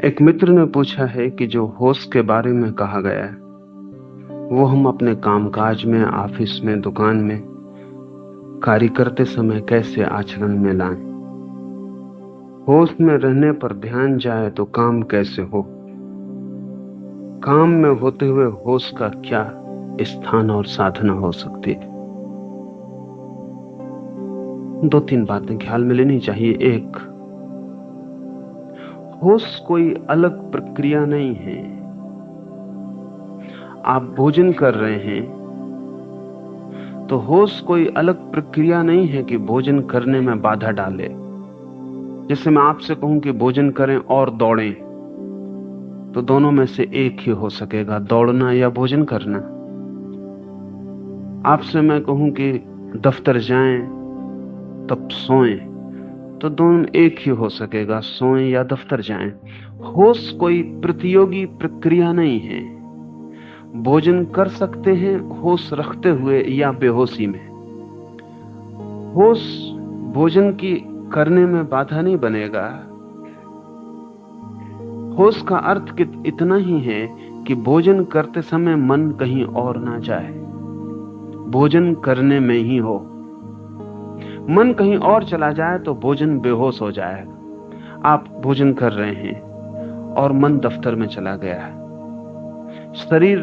एक मित्र ने पूछा है कि जो होश के बारे में कहा गया है वो हम अपने कामकाज में, ऑफिस में, दुकान में कार्य करते समय कैसे आचरण में लाएं। होश में रहने पर ध्यान जाए तो काम कैसे हो। काम में होते हुए होश का क्या स्थान और साधना हो सकती है। दो तीन बातें ख्याल में लेनी चाहिए। एक, होश कोई अलग प्रक्रिया नहीं है। आप भोजन कर रहे हैं तो होश कोई अलग प्रक्रिया नहीं है कि भोजन करने में बाधा डाले। जैसे मैं आपसे कहूं कि भोजन करें और दौड़ें, तो दोनों में से एक ही हो सकेगा, दौड़ना या भोजन करना। आपसे मैं कहूं कि दफ्तर जाएं तब सोएं, तो दोनों एक ही हो सकेगा, सोएं या दफ्तर जाएं। होश कोई प्रतियोगी प्रक्रिया नहीं है। भोजन कर सकते हैं होश रखते हुए या बेहोशी में। होश भोजन की करने में बाधा नहीं बनेगा। होश का अर्थ इतना ही है कि भोजन करते समय मन कहीं और ना जाए, भोजन करने में ही हो। मन कहीं और चला जाए तो भोजन बेहोश हो जाएगा। आप भोजन कर रहे हैं और मन दफ्तर में चला गया है। शरीर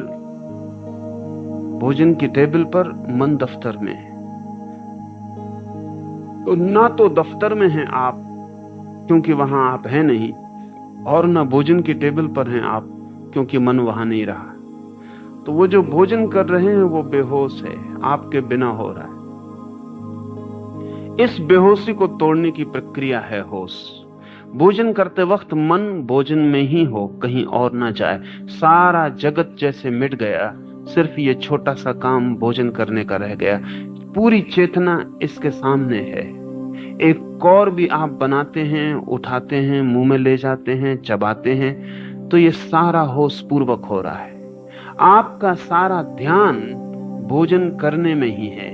भोजन की टेबल पर, मन दफ्तर में है। तो ना तो दफ्तर में हैं आप क्योंकि वहां आप हैं नहीं, और ना भोजन की टेबल पर हैं आप क्योंकि मन वहां नहीं रहा। तो वो जो भोजन कर रहे हैं वो बेहोश है, आपके बिना हो रहा है। इस बेहोशी को तोड़ने की प्रक्रिया है होश। भोजन करते वक्त मन भोजन में ही हो, कहीं और ना जाए। सारा जगत जैसे मिट गया, सिर्फ ये छोटा सा काम भोजन करने का रह गया। पूरी चेतना इसके सामने है। एक कौर भी आप बनाते हैं, उठाते हैं, मुंह में ले जाते हैं, चबाते हैं, तो ये सारा होश पूर्वक हो रहा है। आपका सारा ध्यान भोजन करने में ही है।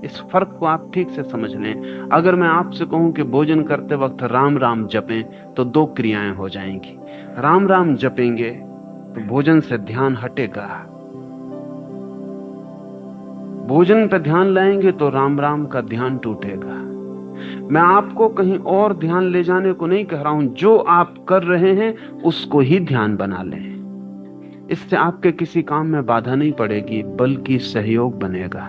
इस फर्क को आप ठीक से समझ लें। अगर मैं आपसे कहूं कि भोजन करते वक्त राम राम जपें, तो दो क्रियाएं हो जाएंगी। राम राम जपेंगे तो भोजन से ध्यान हटेगा, भोजन पे ध्यान लाएंगे तो राम राम का ध्यान टूटेगा। मैं आपको कहीं और ध्यान ले जाने को नहीं कह रहा हूं, जो आप कर रहे हैं उसको ही ध्यान बना लें। इससे आपके किसी काम में बाधा नहीं पड़ेगी, बल्कि सहयोग बनेगा।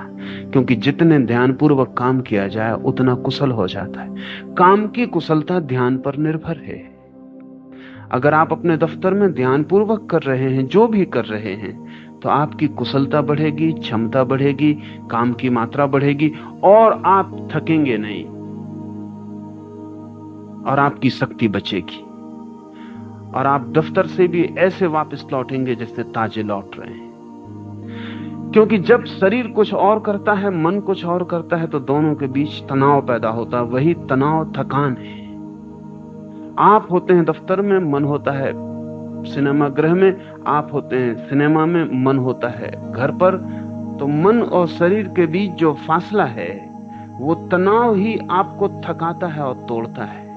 क्योंकि जितने ध्यानपूर्वक काम किया जाए उतना कुशल हो जाता है। काम की कुशलता ध्यान पर निर्भर है। अगर आप अपने दफ्तर में ध्यानपूर्वक कर रहे हैं, जो भी कर रहे हैं, तो आपकी कुशलता बढ़ेगी, क्षमता बढ़ेगी, काम की मात्रा बढ़ेगी और आप थकेंगे नहीं और आपकी शक्ति बचेगी। और आप दफ्तर से भी ऐसे वापस लौटेंगे जैसे ताजे लौट रहे हैं। क्योंकि जब शरीर कुछ और करता है, मन कुछ और करता है, तो दोनों के बीच तनाव पैदा होता है। वही तनाव थकान है। आप होते हैं दफ्तर में, मन होता है सिनेमा गृह में, आप होते हैं सिनेमा में, मन होता है घर पर। तो मन और शरीर के बीच जो फासला है, वो तनाव ही आपको थकाता है और तोड़ता है।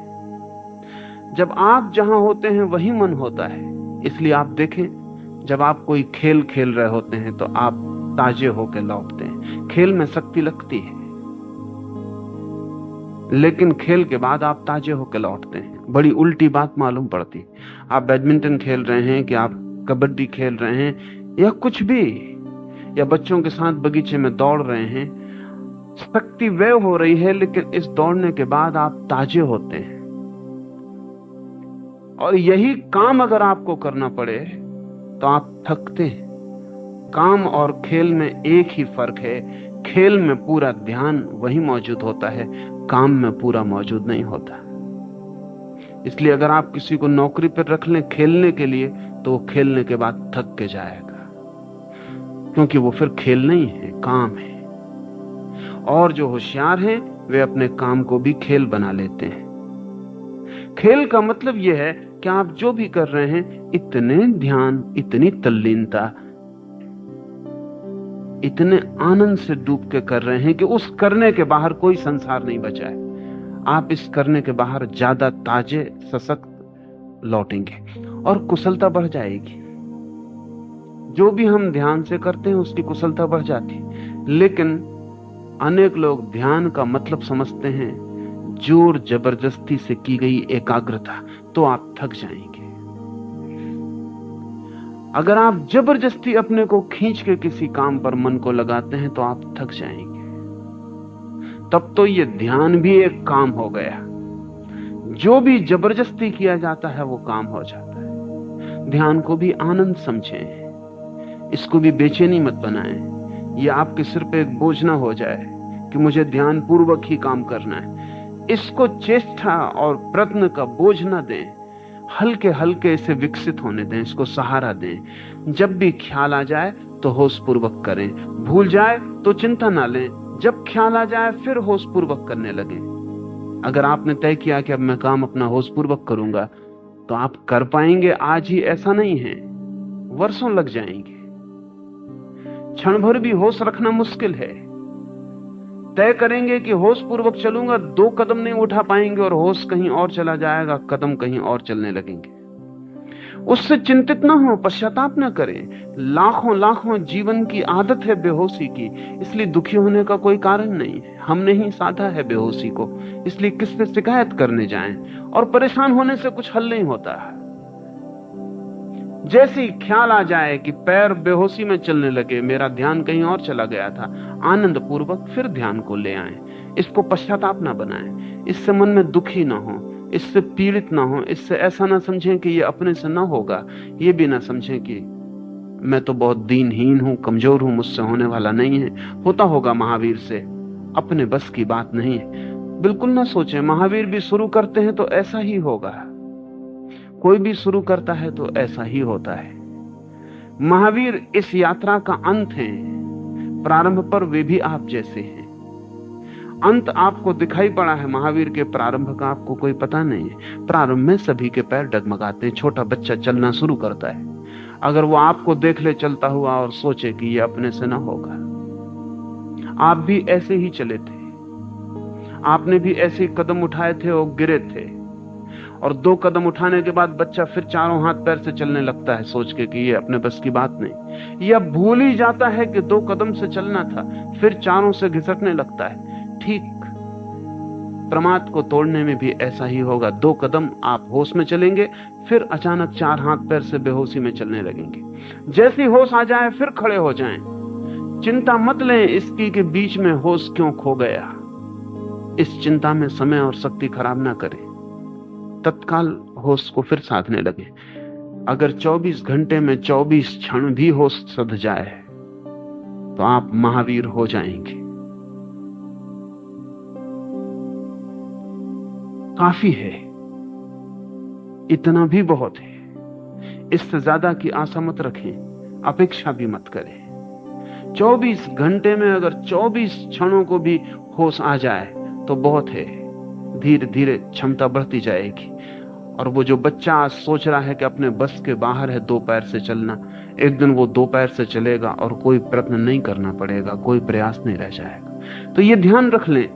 जब आप जहां होते हैं वही मन होता है। इसलिए आप देखें, जब आप कोई खेल खेल रहे होते हैं तो आप ताजे होकर लौटते हैं। खेल में शक्ति लगती है, लेकिन खेल के बाद आप ताजे होकर लौटते हैं। बड़ी उल्टी बात मालूम पड़ती है। आप बैडमिंटन खेल रहे हैं, कि आप कबड्डी खेल रहे हैं, या कुछ भी, या बच्चों के साथ बगीचे में दौड़ रहे हैं, शक्ति व्यय हो रही है, लेकिन इस दौड़ने के बाद आप ताजे होते हैं। और यही काम अगर आपको करना पड़े तो आप थकते हैं। काम और खेल में एक ही फर्क है, खेल में पूरा ध्यान वही मौजूद होता है, काम में पूरा मौजूद नहीं होता। इसलिए अगर आप किसी को नौकरी पर रख लें खेलने के लिए, तो वो खेलने के बाद थक के जाएगा, क्योंकि वो फिर खेल नहीं है, काम है। और जो होशियार हैं वे अपने काम को भी खेल बना लेते हैं। खेल का मतलब यह है कि आप जो भी कर रहे हैं, इतने ध्यान, इतनी तल्लीनता, इतने आनंद से डूब के कर रहे हैं कि उस करने के बाहर कोई संसार नहीं बचा है। आप इस करने के बाहर ज्यादा ताजे, सशक्त, लौटेंगे और कुशलता बढ़ जाएगी। जो भी हम ध्यान से करते हैं उसकी कुशलता बढ़ जाती है। लेकिन अनेक लोग ध्यान का मतलब समझते हैं जोर जबरदस्ती से की गई एकाग्रता, तो आप थक जाएंगे। अगर आप जबरदस्ती अपने को खींच के किसी काम पर मन को लगाते हैं तो आप थक जाएंगे। तब तो ये ध्यान भी एक काम हो गया। जो भी जबरदस्ती किया जाता है वो काम हो जाता है। ध्यान को भी आनंद समझें, इसको भी बेचैनी मत बनाएं। ये आपके सिर पे एक बोझ ना हो जाए कि मुझे ध्यान पूर्वक ही काम करना है। इसको चेष्टा और प्रयत्न का बोझ ना दें, हल्के हल्के इसे विकसित होने दें, इसको सहारा दें। जब भी ख्याल आ जाए तो होश पूर्वक करें, भूल जाए तो चिंता ना लें। जब ख्याल आ जाए फिर होश पूर्वक करने लगे। अगर आपने तय किया कि अब मैं काम अपना होश पूर्वक करूंगा तो आप कर पाएंगे आज ही, ऐसा नहीं है, वर्षों लग जाएंगे। क्षण भर भी होश रखना मुश्किल है। तय करेंगे कि होश पूर्वक चलूंगा, 2 कदम नहीं उठा पाएंगे और होश कहीं और चला जाएगा, कदम कहीं और चलने लगेंगे। उससे चिंतित ना हो, पश्चाताप ना करें। लाखों लाखों जीवन की आदत है बेहोशी की, इसलिए दुखी होने का कोई कारण नहीं है। हमने ही साधा है बेहोशी को, इसलिए किससे शिकायत करने जाएं। और परेशान होने से कुछ हल नहीं होता है। जैसे ही ख्याल आ जाए कि पैर बेहोशी में चलने लगे, मेरा ध्यान कहीं और चला गया था, आनंद पूर्वक फिर ध्यान को ले आए। इसको पश्चाताप ना बनाएं, इससे मन में दुखी ना हो, इससे पीड़ित ना हो, इससे ऐसा ना समझें कि ये अपने से ना होगा, ये भी ना समझें कि मैं तो बहुत दीनहीन हूं, कमजोर हूं, मुझसे होने वाला नहीं है, होता होगा महावीर से, अपने बस की बात नहीं है। बिल्कुल ना सोचें। महावीर भी शुरू करते हैं तो ऐसा ही होगा, कोई भी शुरू करता है तो ऐसा ही होता है। महावीर इस यात्रा का अंत है, प्रारंभ पर वे भी आप जैसे हैं। अंत आपको दिखाई पड़ा है, महावीर के प्रारंभ का आपको कोई पता नहीं है। प्रारंभ में सभी के पैर डगमगाते हैं। छोटा बच्चा चलना शुरू करता है, अगर वो आपको देख ले चलता हुआ और सोचे कि ये अपने से ना होगा, आप भी ऐसे ही चले थे, आपने भी ऐसे ही कदम उठाए थे और गिरे थे। और 2 कदम उठाने के बाद बच्चा फिर चारों हाथ पैर से चलने लगता है, सोच के कि ये अपने बस की बात नहीं, या भूल ही जाता है कि 2 कदम से चलना था, फिर चारों से घिसटने लगता है। ठीक प्रमाद को तोड़ने में भी ऐसा ही होगा। 2 कदम आप होश में चलेंगे, फिर अचानक 4 हाथ पैर से बेहोशी में चलने लगेंगे। जैसी होश आ जाए फिर खड़े हो जाएं। चिंता मत लें इसकी कि बीच में होश क्यों खो गया। इस चिंता में समय और शक्ति खराब ना करें, तत्काल होश को फिर साधने लगे। अगर 24 घंटे में 24 क्षण भी होश सध जाए तो आप महावीर हो जाएंगे। काफी है, इतना भी बहुत है। इससे ज्यादा की आशा मत रखें, अपेक्षा भी मत करें। 24 घंटे में अगर 24 क्षणों को भी होश आ जाए तो बहुत है। धीरे धीरे क्षमता बढ़ती जाएगी। और वो जो बच्चा आज सोच रहा है कि अपने बस के बाहर है 2 पैर से चलना, एक दिन वो 2 पैर से चलेगा और कोई प्रयत्न नहीं करना पड़ेगा, कोई प्रयास नहीं रह जाएगा। तो ये ध्यान रख लें